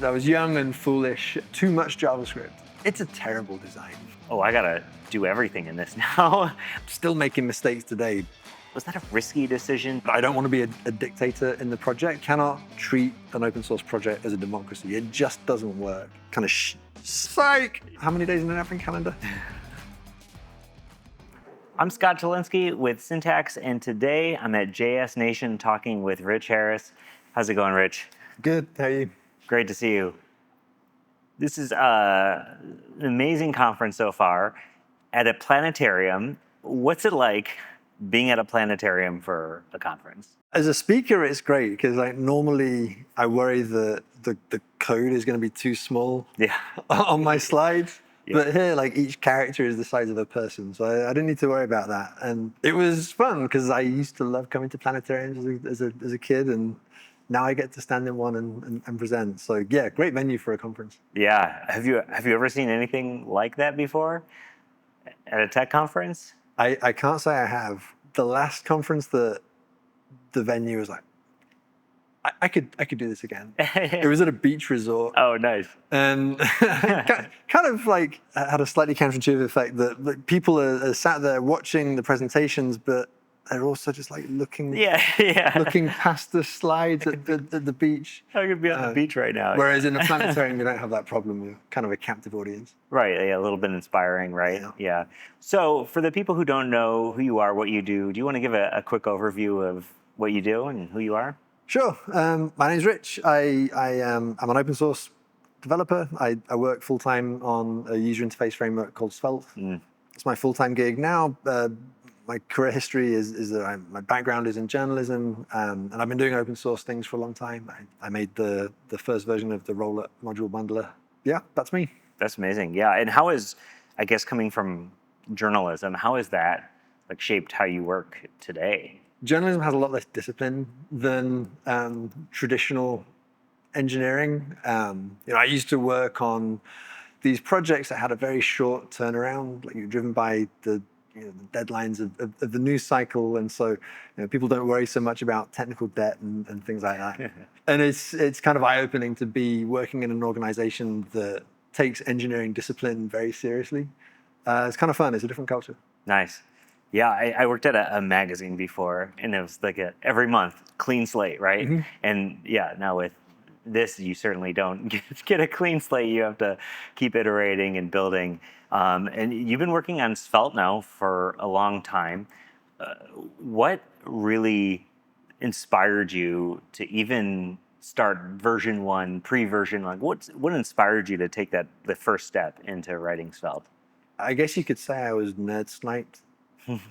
I was young and foolish. Too much JavaScript. It's a terrible design. Oh, I gotta do everything in this now. Still making mistakes today. Was that a risky decision? I don't want to be a dictator in the project. Cannot treat an open source project as a democracy. It just doesn't work. Kind of psych. How many days in an advent calendar? I'm Scott Tolinski with Syntax, and today I'm at JSNation talking with Rich Harris. How's it going, Rich? Good, how are you? Great to see you. This is an amazing conference so far at a planetarium. What's it like being at a planetarium for a conference? As a speaker, it's great because normally I worry that the code is going to be too small on my slides. Yeah. But here, each character is the size of a person, so I didn't need to worry about that. And it was fun because I used to love coming to planetariums as a kid, and now I get to stand in one and present. So yeah, great venue for a conference. Yeah, have you ever seen anything like that before at a tech conference? I can't say I have. The last conference that the venue was like, I could do this again. It was at a beach resort. Oh, nice. And kind of had a slightly counterintuitive effect that people are sat there watching the presentations, but they're also just looking past the slides at the beach. I could be on the beach right now. Whereas in a planetarium, you don't have that problem. You're kind of a captive audience. Right, yeah, a little bit inspiring, right? Yeah. So for the people who don't know who you are, what you do you want to give a quick overview of what you do and who you are? Sure. My name's Rich. I'm an open source developer. I work full-time on a user interface framework called Svelte. It's my full-time gig now. My career history is that my background is in journalism, and I've been doing open source things for a long time. I made the first version of the Rollup module bundler. Yeah, that's me. That's amazing. Yeah, and how is, I guess, coming from journalism, how has that shaped how you work today? Journalism has a lot less discipline than traditional engineering. I used to work on these projects that had a very short turnaround, you're driven by the deadlines of the news cycle, and so people don't worry so much about technical debt and things like that. And it's kind of eye-opening to be working in an organization that takes engineering discipline very seriously. It's kind of fun. It's a different culture. Nice. Yeah, I worked at a magazine before, and it was every month, clean slate, right? Mm-hmm. And yeah, now with this, you certainly don't get a clean slate. You have to keep iterating and building. And you've been working on Svelte now for a long time. What really inspired you to even start version 1, pre-version? What inspired you to take the first step into writing Svelte? I guess you could say I was nerd sniped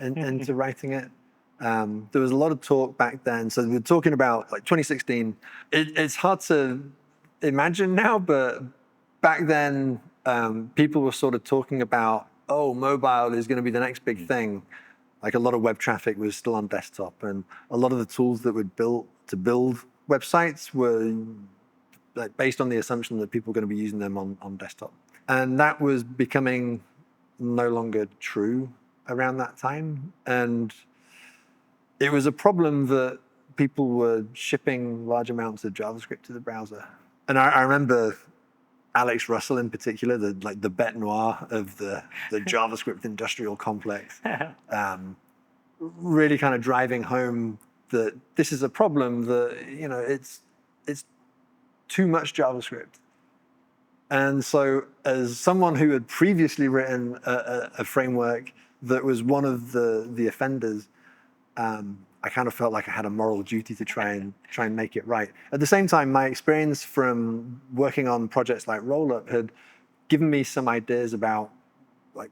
into writing it. There was a lot of talk back then. So we're talking about 2016. It's hard to imagine now, but back then people were sort of talking about, mobile is going to be the next big thing. A lot of web traffic was still on desktop, and a lot of the tools that were built to build websites were based on the assumption that people were going to be using them on desktop. And that was becoming no longer true around that time. And it was a problem that people were shipping large amounts of JavaScript to the browser. And I remember Alex Russell in particular, the bête noire of the JavaScript industrial complex, really kind of driving home that this is a problem, that it's too much JavaScript. And so as someone who had previously written a framework that was one of the offenders, I kind of felt like I had a moral duty to try and make it right. At the same time, my experience from working on projects like Rollup had given me some ideas about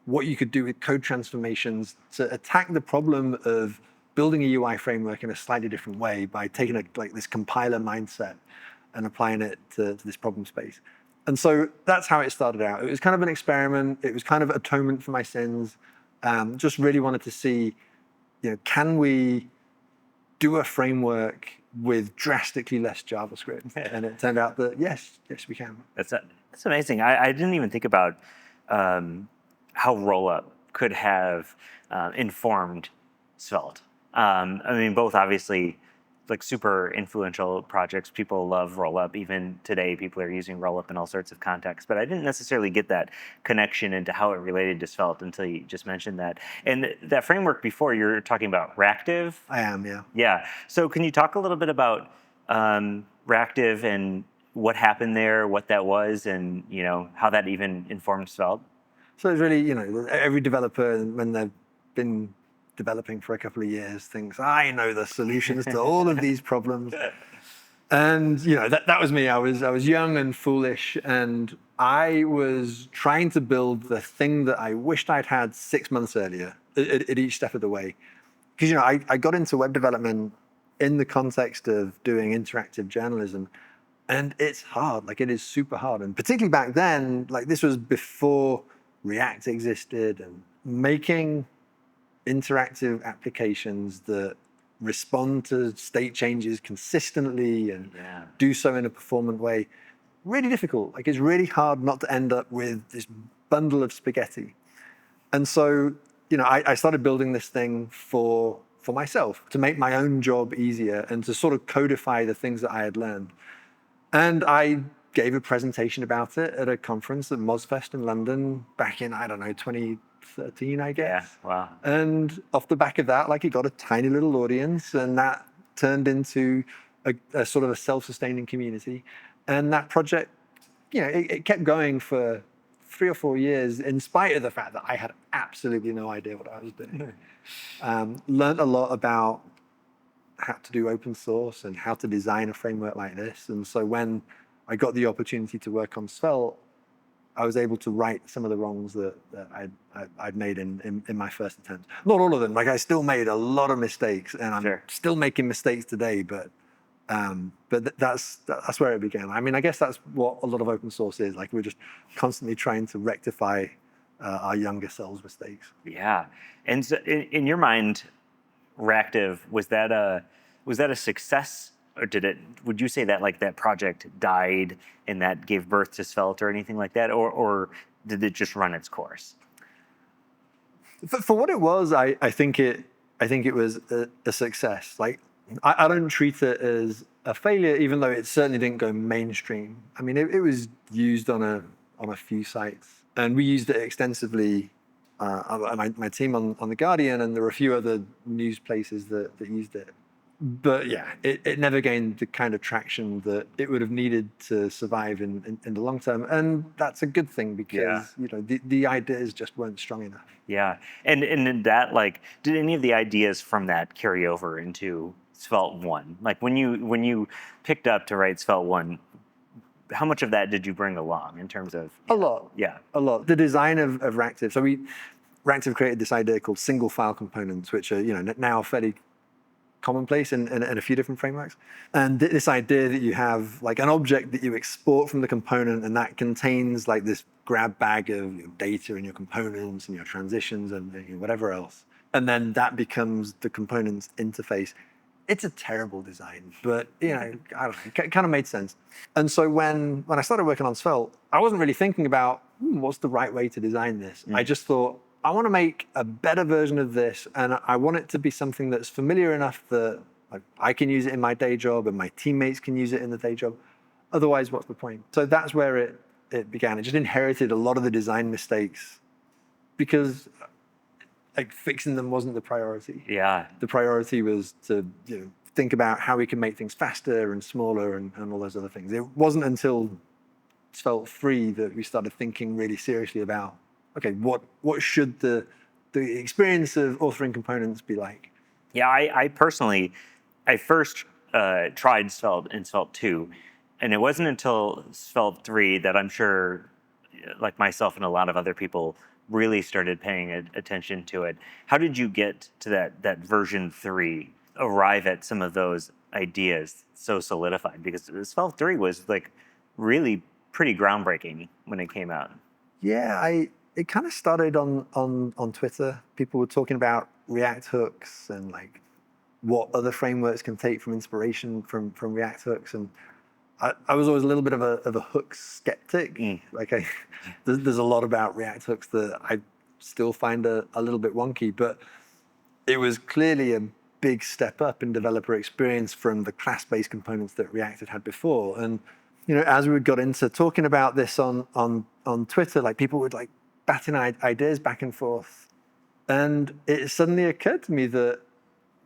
what you could do with code transformations to attack the problem of building a UI framework in a slightly different way by taking this compiler mindset and applying it to this problem space. And so that's how it started out. It was kind of an experiment. It was kind of atonement for my sins. Just really wanted to see, can we do a framework with drastically less JavaScript? And it turned out that yes, we can. That's amazing. I didn't even think about how Rollup could have informed Svelte. Both obviously like super influential projects. People love Rollup. Even today, people are using Rollup in all sorts of contexts. But I didn't necessarily get that connection into how it related to Svelte until you just mentioned that. And that framework before, you're talking about Ractive. I am, yeah. Yeah. So can you talk a little bit about Ractive and what happened there, what that was, and how that even informed Svelte? So it's really, every developer, when they've been developing for a couple of years, thinks, I know the solutions to all of these problems. And that was me. I was young and foolish, and I was trying to build the thing that I wished I'd had 6 months earlier at each step of the way. Because I got into web development in the context of doing interactive journalism, and it's hard. Like, it is super hard, and particularly back then, like, this was before React existed, and making interactive applications that respond to state changes consistently and do so in a performant way, really difficult. Like, it's really hard not to end up with this bundle of spaghetti. And so, I started building this thing for myself, to make my own job easier and to sort of codify the things that I had learned. And I gave a presentation about it at a conference at MozFest in London back in, 2013, I guess. Yeah, wow. And off the back of that, like, it got a tiny little audience, and that turned into a sort of a self-sustaining community. And that project, it kept going for 3 or 4 years, in spite of the fact that I had absolutely no idea what I was doing. Learned a lot about how to do open source and how to design a framework like this. And so when I got the opportunity to work on Svelte, I was able to right some of the wrongs that I'd made in my first attempt. Not all of them. Like, I still made a lot of mistakes, and I'm still making mistakes today. But that's where it began. I mean, I guess that's what a lot of open source is. Like, we're just constantly trying to rectify our younger selves' mistakes. Yeah. And so in your mind, Ractive, was that a success, or would you say that, like, that project died and that gave birth to Svelte or anything like that, or did it just run its course? For what it was, I think it was a success. Like, I don't treat it as a failure, even though it certainly didn't go mainstream. I mean, it was used on a few sites, and we used it extensively. My team on The Guardian, and there were a few other news places that used it. But yeah, it never gained the kind of traction that it would have needed to survive in the long term. And that's a good thing, because the ideas just weren't strong enough. Yeah. And in that, like, did any of the ideas from that carry over into Svelte 1? Like, when you picked up to write Svelte 1, how much of that did you bring along in terms of? A lot. Yeah. A lot. The design of Ractive. So Ractive created this idea called single file components, which are now fairly commonplace in a few different frameworks. And this idea that you have, like, an object that you export from the component, and that contains, like, this grab bag of your data and your components and your transitions and whatever else. And then that becomes the component's interface. It's a terrible design, but I don't know, it kind of made sense. And so when I started working on Svelte, I wasn't really thinking about what's the right way to design this. I just thought, I want to make a better version of this, and I want it to be something that's familiar enough that, like, I can use it in my day job and my teammates can use it in the day job. Otherwise, what's the point? So that's where it began. It just inherited a lot of the design mistakes, because, like, fixing them wasn't the priority. Yeah. The priority was to think about how we can make things faster and smaller and all those other things. It wasn't until Svelte 3 that we started thinking really seriously about, okay, what should the experience of authoring components be like? Yeah, I personally, I first tried Svelte in Svelte 2, and it wasn't until Svelte 3 that I'm sure, like myself and a lot of other people, really started paying attention to it. How did you get to that version 3, arrive at some of those ideas so solidified? Because Svelte 3 was, like, really pretty groundbreaking when it came out. Yeah, it kind of started on Twitter. People were talking about React hooks and, like, what other frameworks can take from inspiration from React hooks. And I was always a little bit of a hooks skeptic. Like, there's a lot about React hooks that I still find a little bit wonky, but it was clearly big step up in developer experience from the class-based components that React had before. And as we got into talking about this on Twitter, like people would like batting ideas back and forth, and it suddenly occurred to me that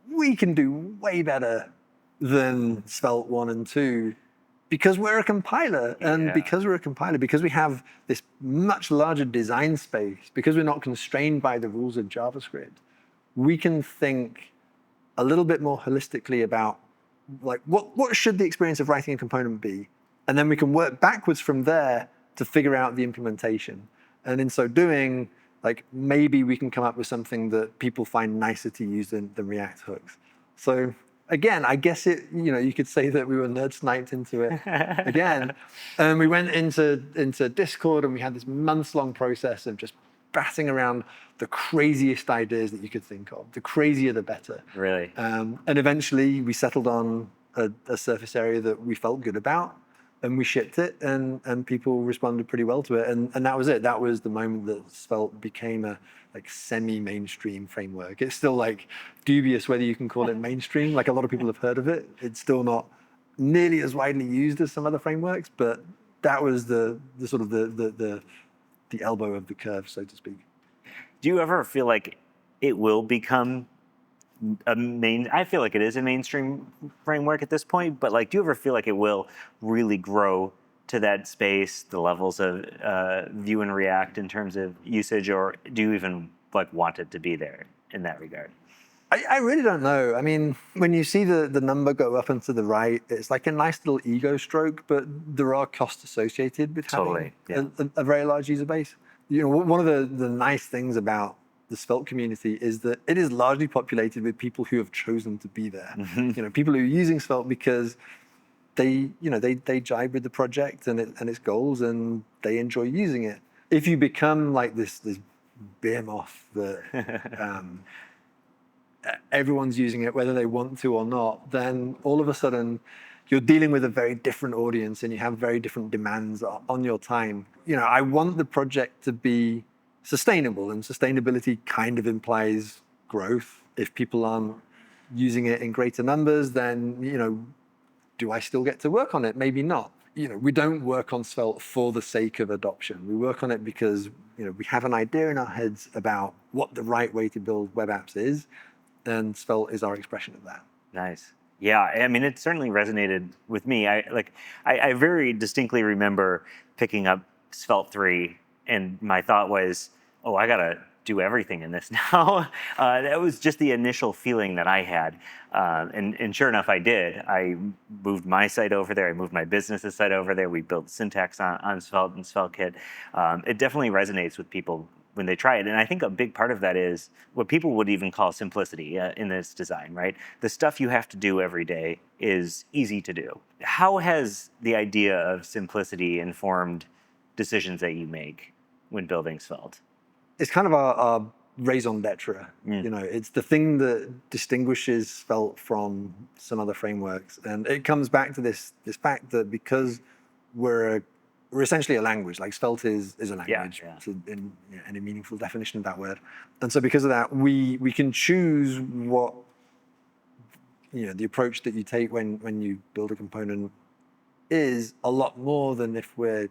we can do way better than Svelte 1 and 2 because we're a compiler. And because we're a compiler, because we have this much larger design space, because we're not constrained by the rules of JavaScript, we can think a little bit more holistically about like what should the experience of writing a component be? And then we can work backwards from there to figure out the implementation. And in so doing, like maybe we can come up with something that people find nicer to use than React hooks. So again, I guess you could say that we were nerd sniped into it again. And we went into Discord and we had this months-long process of just batting around the craziest ideas that you could think of. The crazier, the better. Really? And eventually we settled on a surface area that we felt good about. And we shipped it, and people responded pretty well to it, and that was it. That was the moment that Svelte became a like semi-mainstream framework. It's still like dubious whether you can call it mainstream. Like a lot of people have heard of it. It's still not nearly as widely used as some other frameworks, but that was the sort of the elbow of the curve, so to speak. Do you ever feel like it will become I feel like it is a mainstream framework at this point, but like, do you ever feel like it will really grow to that space, the levels of Vue and React in terms of usage, or do you even like want it to be there in that regard? I really don't know. I mean, when you see the number go up and to the right, it's like a nice little ego stroke, but there are costs associated with having a very large user base. One of the nice things about the Svelte community is that it is largely populated with people who have chosen to be there. People who are using Svelte because they jive with the project and its goals, and they enjoy using it. If you become like this behemoth that everyone's using it whether they want to or not, then all of a sudden you're dealing with a very different audience and you have very different demands on your time. I want the project to be sustainable, and sustainability kind of implies growth. If people aren't using it in greater numbers, then do I still get to work on it? Maybe not. We don't work on Svelte for the sake of adoption. We work on it because we have an idea in our heads about what the right way to build web apps is, and Svelte is our expression of that. Nice. Yeah, I mean, it certainly resonated with me. I very distinctly remember picking up Svelte 3, and my thought was, oh, I gotta do everything in this now. That was just the initial feeling that I had. And sure enough, I did. I moved my site over there. I moved my business's site over there. We built syntax on Svelte and SvelteKit. It definitely resonates with people when they try it. And I think a big part of that is what people would even call simplicity in this design, right? The stuff you have to do every day is easy to do. How has the idea of simplicity informed decisions that you make when building Svelte? It's kind of our raison d'etre. It's the thing that distinguishes Svelte from some other frameworks. And it comes back to this fact that because we're essentially a language, like Svelte is a language in any meaningful definition of that word. And so because of that, we can choose what, the approach that you take when you build a component is a lot more than if we're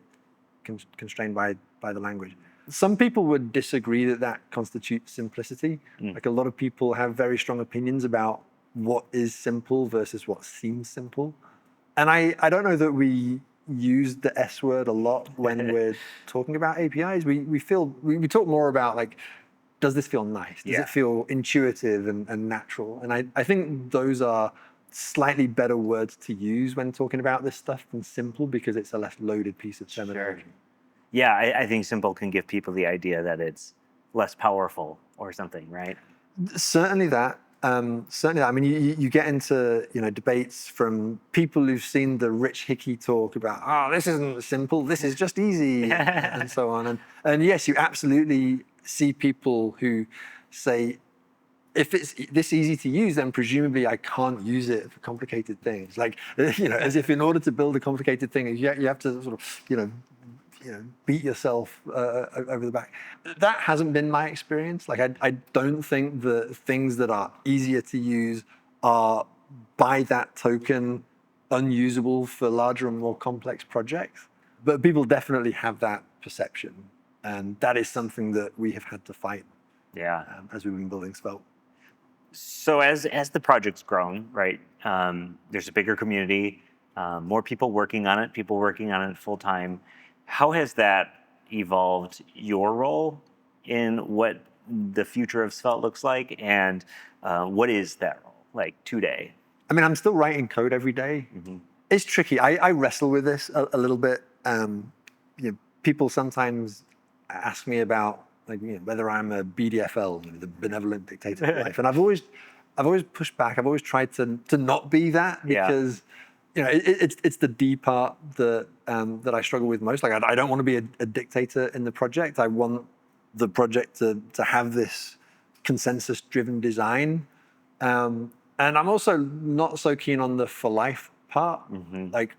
constrained by the language. Some people would disagree that constitutes simplicity. Like a lot of people have very strong opinions about what is simple versus what seems simple. And I don't know that we use the S word a lot when we're talking about APIs. We talk more about like, does this feel nice? Does it feel intuitive and natural? And I think those are slightly better words to use when talking about this stuff than simple, because it's a less loaded piece of terminology. Sure. Yeah, I think simple can give people the idea that it's less powerful or something, right? Certainly that. I mean, you get into debates from people who've seen the Rich Hickey talk about, oh, this isn't simple, this is just easy, and so on. And yes, you absolutely see people who say, if it's this easy to use, then presumably I can't use it for complicated things. Like, as if in order to build a complicated thing, you have to sort of, beat yourself over the back. That hasn't been my experience. Like, I don't think the things that are easier to use are, by that token, unusable for larger and more complex projects. But people definitely have that perception. And that is something that we have had to fight as we've been building Svelte. So as the project's grown, right, there's a bigger community, more people working on it full time. How has that evolved your role in what the future of Svelte looks like, and what is that role like today? I mean, I'm still writing code every day. It's tricky. I wrestle with this a little bit. People sometimes ask me about whether I'm a BDFL, the benevolent dictator of life, and I've always pushed back. I've always tried to not be that, because it's the D part that I struggle with most. Like I don't want to be a dictator in the project. I want the project to have this consensus-driven design, and I'm also not so keen on the for life part. Like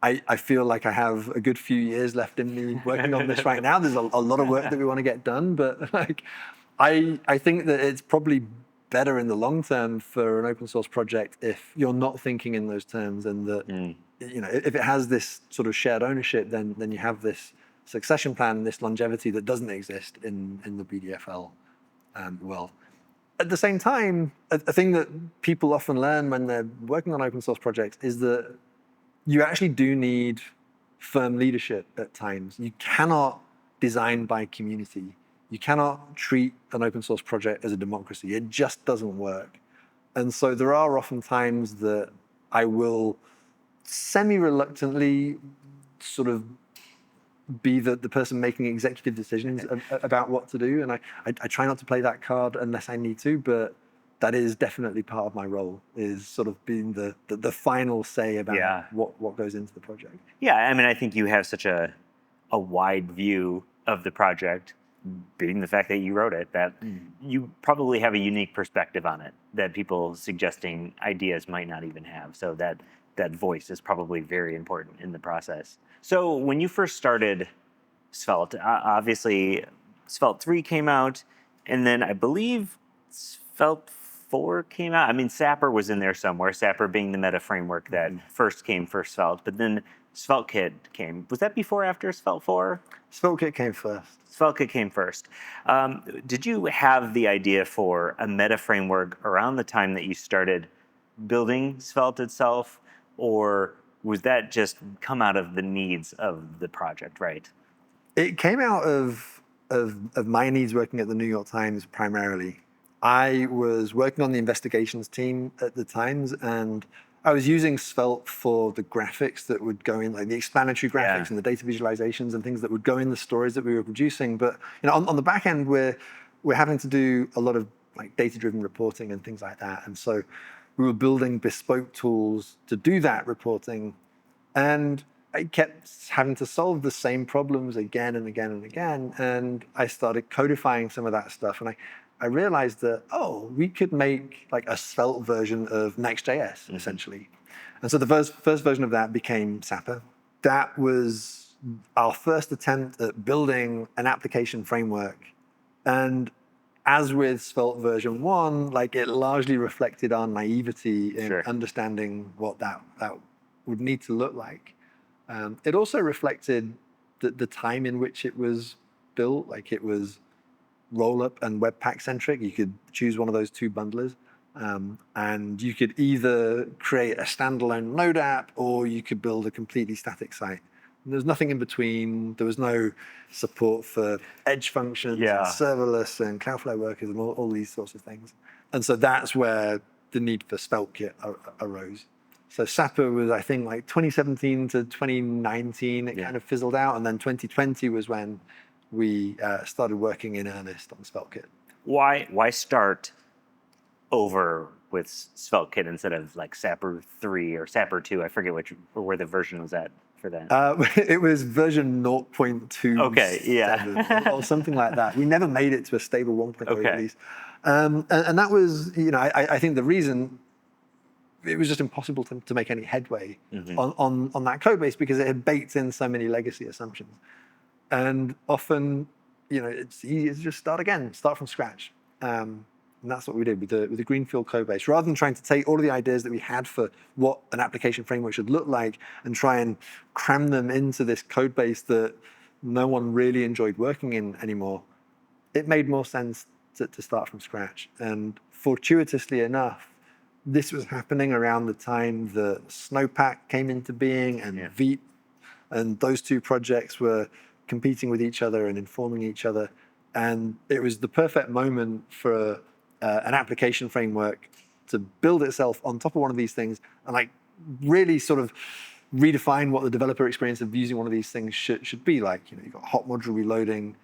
I feel like I have a good few years left in me working on this right now. There's a lot of work that we want to get done, but like I think that it's probably better in the long term for an open source project if you're not thinking in those terms, and that if it has this sort of shared ownership, then you have this succession plan, this longevity that doesn't exist in the BDFL world. At the same time, a thing that people often learn when they're working on open source projects is that you actually do need firm leadership at times. You cannot design by community. You cannot treat an open source project as a democracy. It just doesn't work. And so there are often times that I will semi-reluctantly sort of be the person making executive decisions about what to do. And I try not to play that card unless I need to, but that is definitely part of my role, is sort of being the final say about what goes into the project. Yeah, I mean, I think you have such a wide view of the project, being the fact that you wrote it, that you probably have a unique perspective on it that people suggesting ideas might not even have. So that voice is probably very important in the process. So when you first started Svelte, obviously Svelte 3 came out, and then I believe Svelte 4 came out. I mean, Sapper was in there somewhere, Sapper being the meta framework that first came for Svelte, but then SvelteKit came. Was that before or after Svelte 4? SvelteKit came first. SvelteKit came first. Did you have the idea for a meta framework around the time that you started building Svelte itself, or was that just come out of the needs of the project, right? It came out of my needs working at the New York Times primarily. I was working on the investigations team at the Times, and I was using Svelte for the graphics that would go in, like the explanatory graphics and the data visualizations and things that would go in the stories that we were producing. But on the back end, we're having to do a lot of like data-driven reporting and things like that. And so we were building bespoke tools to do that reporting, and I kept having to solve the same problems again and again and again. And I started codifying some of that stuff, and I realized that, we could make like a Svelte version of Next.js, essentially. And so the first version of that became Sapper. That was our first attempt at building an application framework. And as with Svelte version 1, like it largely reflected our naivety in understanding what that would need to look like. It also reflected the time in which it was built. Like it was Rollup and Webpack centric. You could choose one of those two bundlers, and you could either create a standalone Node app or you could build a completely static site. And there's nothing in between. There was no support for edge functions, and serverless and Cloudflare workers and all these sorts of things. And so that's where the need for SvelteKit arose. So Sapper was, I think, like 2017 to 2019, it kind of fizzled out. And then 2020 was when we started working in earnest on SvelteKit. Why start over with SvelteKit instead of like Sapper 3 or Sapper 2? I forget where the version was at for that. It was version 0.2 or something like that. We never made it to a stable 1.0 release. And that was, I think the reason it was just impossible to make any headway on that code base, because it had baked in so many legacy assumptions. And often, it's easier to just start again, start from scratch. And that's what we did with the Greenfield code base. Rather than trying to take all of the ideas that we had for what an application framework should look like and try and cram them into this code base that no one really enjoyed working in anymore, it made more sense to start from scratch. And fortuitously enough, this was happening around the time that Snowpack came into being and Vite, and those two projects were competing with each other and informing each other. And it was the perfect moment for an application framework to build itself on top of one of these things and like really sort of redefine what the developer experience of using one of these things should be like. You know, you've got hot module reloading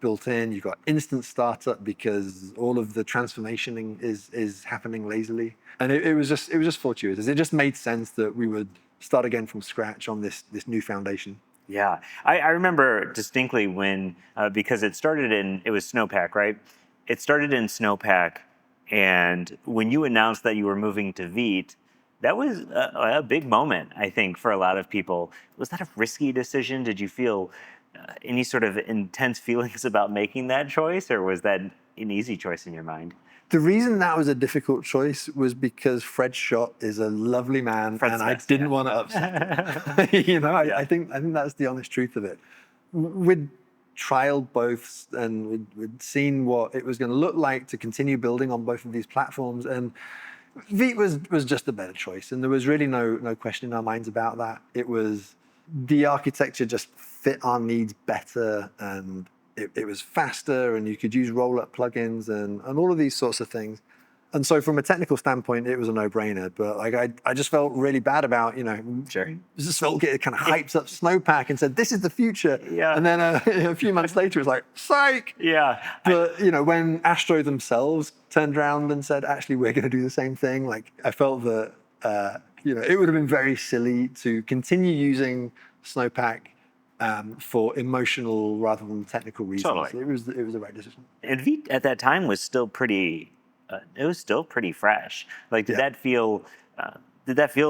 built in. You've got instant startup because all of the transformation is happening lazily. And it was just fortuitous. It just made sense that we would start again from scratch on this new foundation. Yeah, I remember distinctly when, because it was Snowpack, right? It started in Snowpack, and when you announced that you were moving to Vite, that was a big moment, I think, for a lot of people. Was that a risky decision? Did you feel any sort of intense feelings about making that choice, or was that an easy choice in your mind? The reason that was a difficult choice was because Fred Schott is a lovely man, and I didn't want to upset him. You know, I think that's the honest truth of it. We'd trialed both, and we'd seen what it was going to look like to continue building on both of these platforms, and Vite was just a better choice, and there was really no question in our minds about that. It was the architecture just fit our needs better, and it was faster, and you could use Rollup plugins and all of these sorts of things. And so from a technical standpoint, it was a no-brainer. But like I just felt really bad about, you know, Svelte kind of hypes up Snowpack and said, this is the future. Yeah. And then a few months later, it was like, psych. Yeah. But, you know, when Astro themselves turned around and said, actually, we're going to do the same thing, like I felt that, you know, it would have been very silly to continue using Snowpack for emotional rather than technical reasons. Totally. It was the right decision. And Vite at that time was still pretty fresh. Like, did that feel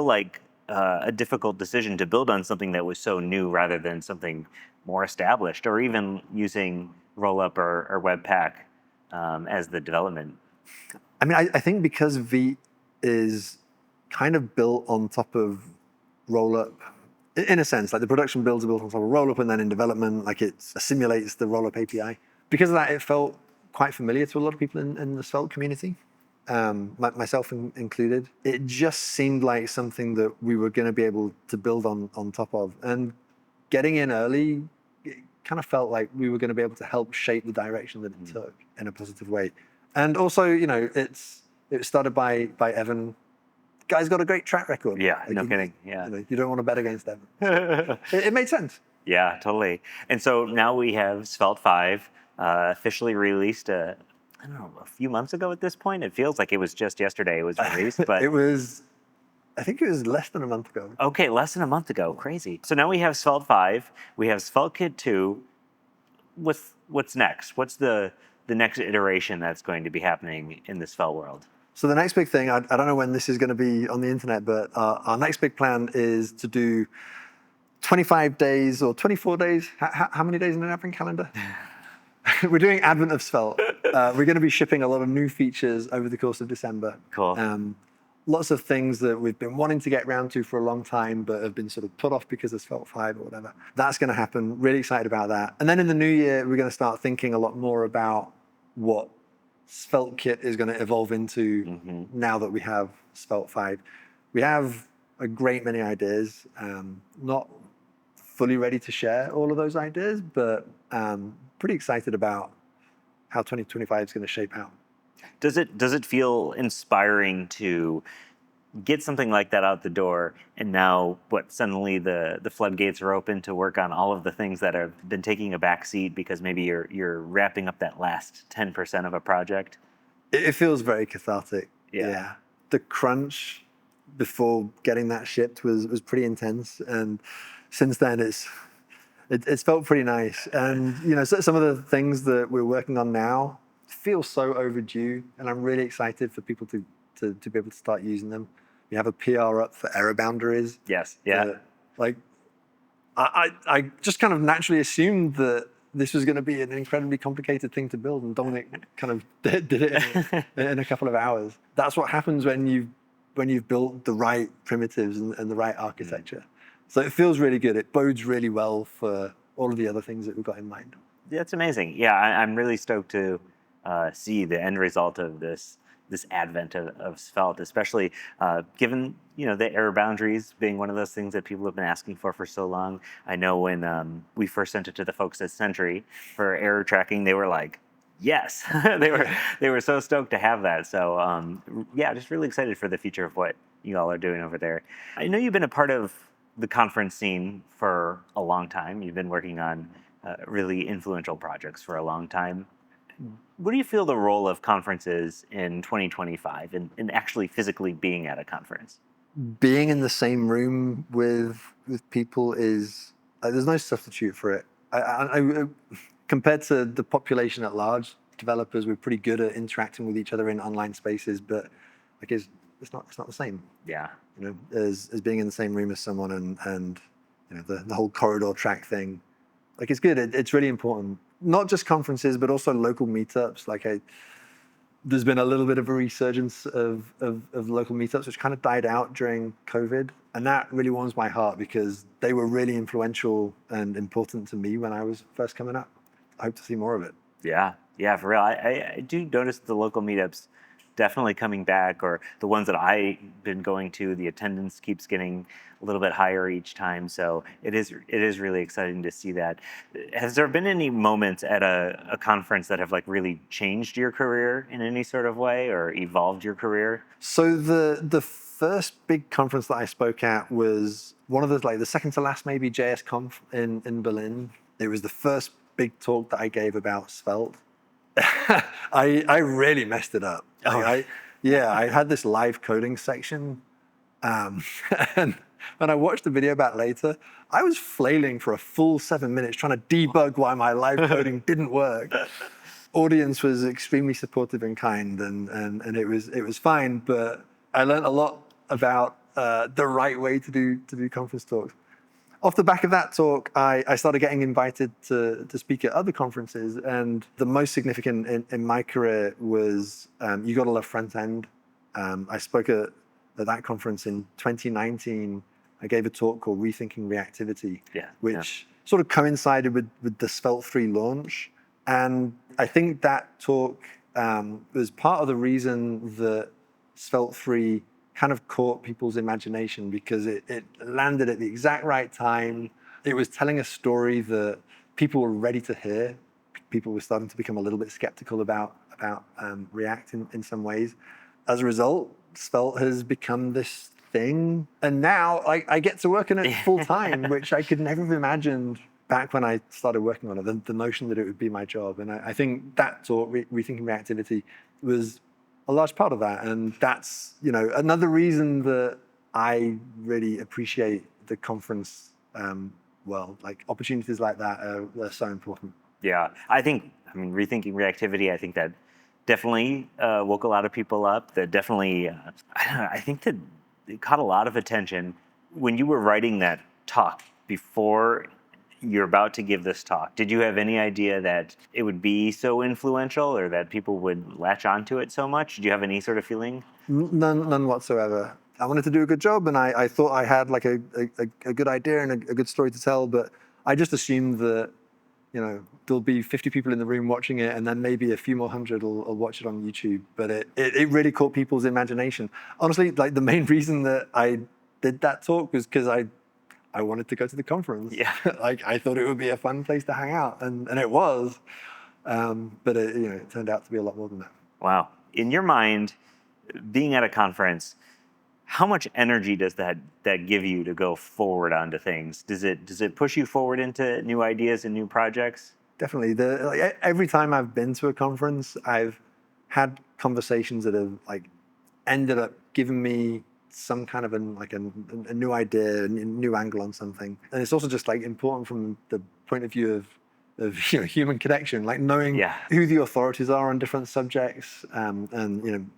like a difficult decision to build on something that was so new rather than something more established, or even using Rollup or Webpack as the development? I mean, I think because Vite is kind of built on top of Rollup, in a sense, like the production builds are built on top of Rollup, and then in development, like it assimilates the Rollup API. Because of that, it felt quite familiar to a lot of people in the Svelte community, myself included. It just seemed like something that we were going to be able to build on top of. And getting in early, it kind of felt like we were going to be able to help shape the direction that it took in a positive way. And also, you know, it was started by Evan. Guy's got a great track record. Yeah, like, no kidding. Yeah, you know, you don't want to bet against Evan. It made sense. Yeah, totally. And so now we have Svelte 5 officially released, I don't know, a few months ago at this point. It feels like it was just yesterday it was released, but I think it was less than a month ago. Okay, less than a month ago. Crazy. So now we have Svelte 5, we have SvelteKit 2. What's next? What's the next iteration that's going to be happening in the Svelte world? So the next big thing, I don't know when this is going to be on the internet, but our next big plan is to do 25 days or 24 days. How many days in an Advent calendar? We're doing Advent of Svelte. We're going to be shipping a lot of new features over the course of December. Cool. Lots of things that we've been wanting to get around to for a long time, but have been sort of put off because of Svelte 5 or whatever. That's going to happen. Really excited about that. And then in the new year, we're going to start thinking a lot more about what SvelteKit is going to evolve into now that we have Svelte 5. We have a great many ideas, not fully ready to share all of those ideas, but pretty excited about how 2025 is going to shape out. Does it feel inspiring to get something like that out the door, and now suddenly the floodgates are open to work on all of the things that have been taking a back seat because maybe you're wrapping up that last 10% of a project? It feels very cathartic. Yeah. The crunch before getting that shipped was pretty intense, and since then it's felt pretty nice. And you know, some of the things that we're working on now feel so overdue, and I'm really excited for people to be able to start using them. We have a PR up for error boundaries. Yes. Yeah. Like I just kind of naturally assumed that this was going to be an incredibly complicated thing to build, and Dominic kind of did it in a couple of hours. That's what happens when you've built the right primitives and the right architecture. So it feels really good. It bodes really well for all of the other things that we've got in mind. That's amazing. Yeah, I'm really stoked to see the end result of this advent of Svelte, especially given the error boundaries being one of those things that people have been asking for so long. I know when we first sent it to the folks at Sentry for error tracking, they were like, yes, they were so stoked to have that. So yeah, just really excited for the future of what you all are doing over there. I know you've been a part of the conference scene for a long time. You've been working on really influential projects for a long time. What do you feel the role of conferences in 2025 in actually physically being at a conference? Being in the same room with people is there's no substitute for it. Compared to the population at large, developers, we're pretty good at interacting with each other in online spaces, but like it's not the same. Yeah. As being in the same room as someone and the whole corridor track thing. Like it's good. It's really important. Not just conferences, but also local meetups. There's been a little bit of a resurgence of local meetups, which kind of died out during COVID. And that really warms my heart because they were really influential and important to me when I was first coming up. I hope to see more of it. Yeah, for real. I do notice the local meetups definitely coming back, or the ones that I've been going to, the attendance keeps getting a little bit higher each time. So it is really exciting to see that. Has there been any moments at a conference that have really changed your career in any sort of way or evolved your career? So the first big conference that I spoke at was one of the second to last maybe JS Conf in Berlin. It was the first big talk that I gave about Svelte. I really messed it up. I had this live coding section, and when I watched the video back later, I was flailing for a full 7 minutes trying to debug why my live coding didn't work. Audience was extremely supportive and kind, and it was fine. But I learned a lot about the right way to do conference talks. Off the back of that talk, I started getting invited to speak at other conferences, and the most significant in my career was You Gotta Love Front End. I spoke at that conference in 2019. I gave a talk called Rethinking Reactivity, which sort of coincided with the Svelte 3 launch. And I think that talk was part of the reason that Svelte 3 kind of caught people's imagination because it landed at the exact right time. It was telling a story that people were ready to hear. People were starting to become a little bit skeptical about React in some ways. As a result, Svelte has become this thing. And now I get to work on it full time, which I could never have imagined back when I started working on it, the notion that it would be my job. And I think that talk, Rethinking Reactivity, was a large part of that. And that's another reason that I really appreciate the conference world. Opportunities like that are so important. Yeah, I mean, Rethinking Reactivity, I think that definitely woke a lot of people up. That definitely, I think that it caught a lot of attention. When you were writing that talk before you're about to give this talk, did you have any idea that it would be so influential or that people would latch onto it so much? Did you have any sort of feeling? None whatsoever. I wanted to do a good job, and I thought I had a good idea and a good story to tell, but I just assumed that there'll be 50 people in the room watching it, and then maybe a few more hundred will watch it on YouTube. But it really caught people's imagination. Honestly, the main reason that I did that talk was because I wanted to go to the conference. Yeah. I thought it would be a fun place to hang out, and it was. But it turned out to be a lot more than that. Wow. In your mind, being at a conference, how much energy does that give you to go forward onto things? Does it push you forward into new ideas and new projects? Definitely. Every time I've been to a conference, I've had conversations that have ended up giving me some kind of a new idea, a new angle on something. And it's also just important from the point of view of human connection, knowing who the authorities are on different subjects, and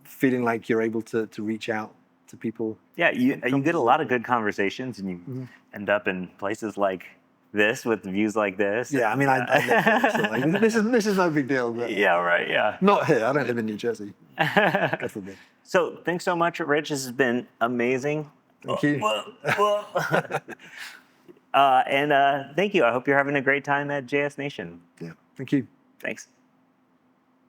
feeling like you're able to reach out to people. Yeah, you get a lot of good conversations, and you end up in places like this with views like this. Yeah, I mean, I live here, so like, this is no big deal. But Yeah, right. Yeah. not here. I don't live in New Jersey. God forbid. So thanks so much, Rich. This has been amazing. Thank you. And thank you. I hope you're having a great time at JSNation. Yeah, thank you. Thanks.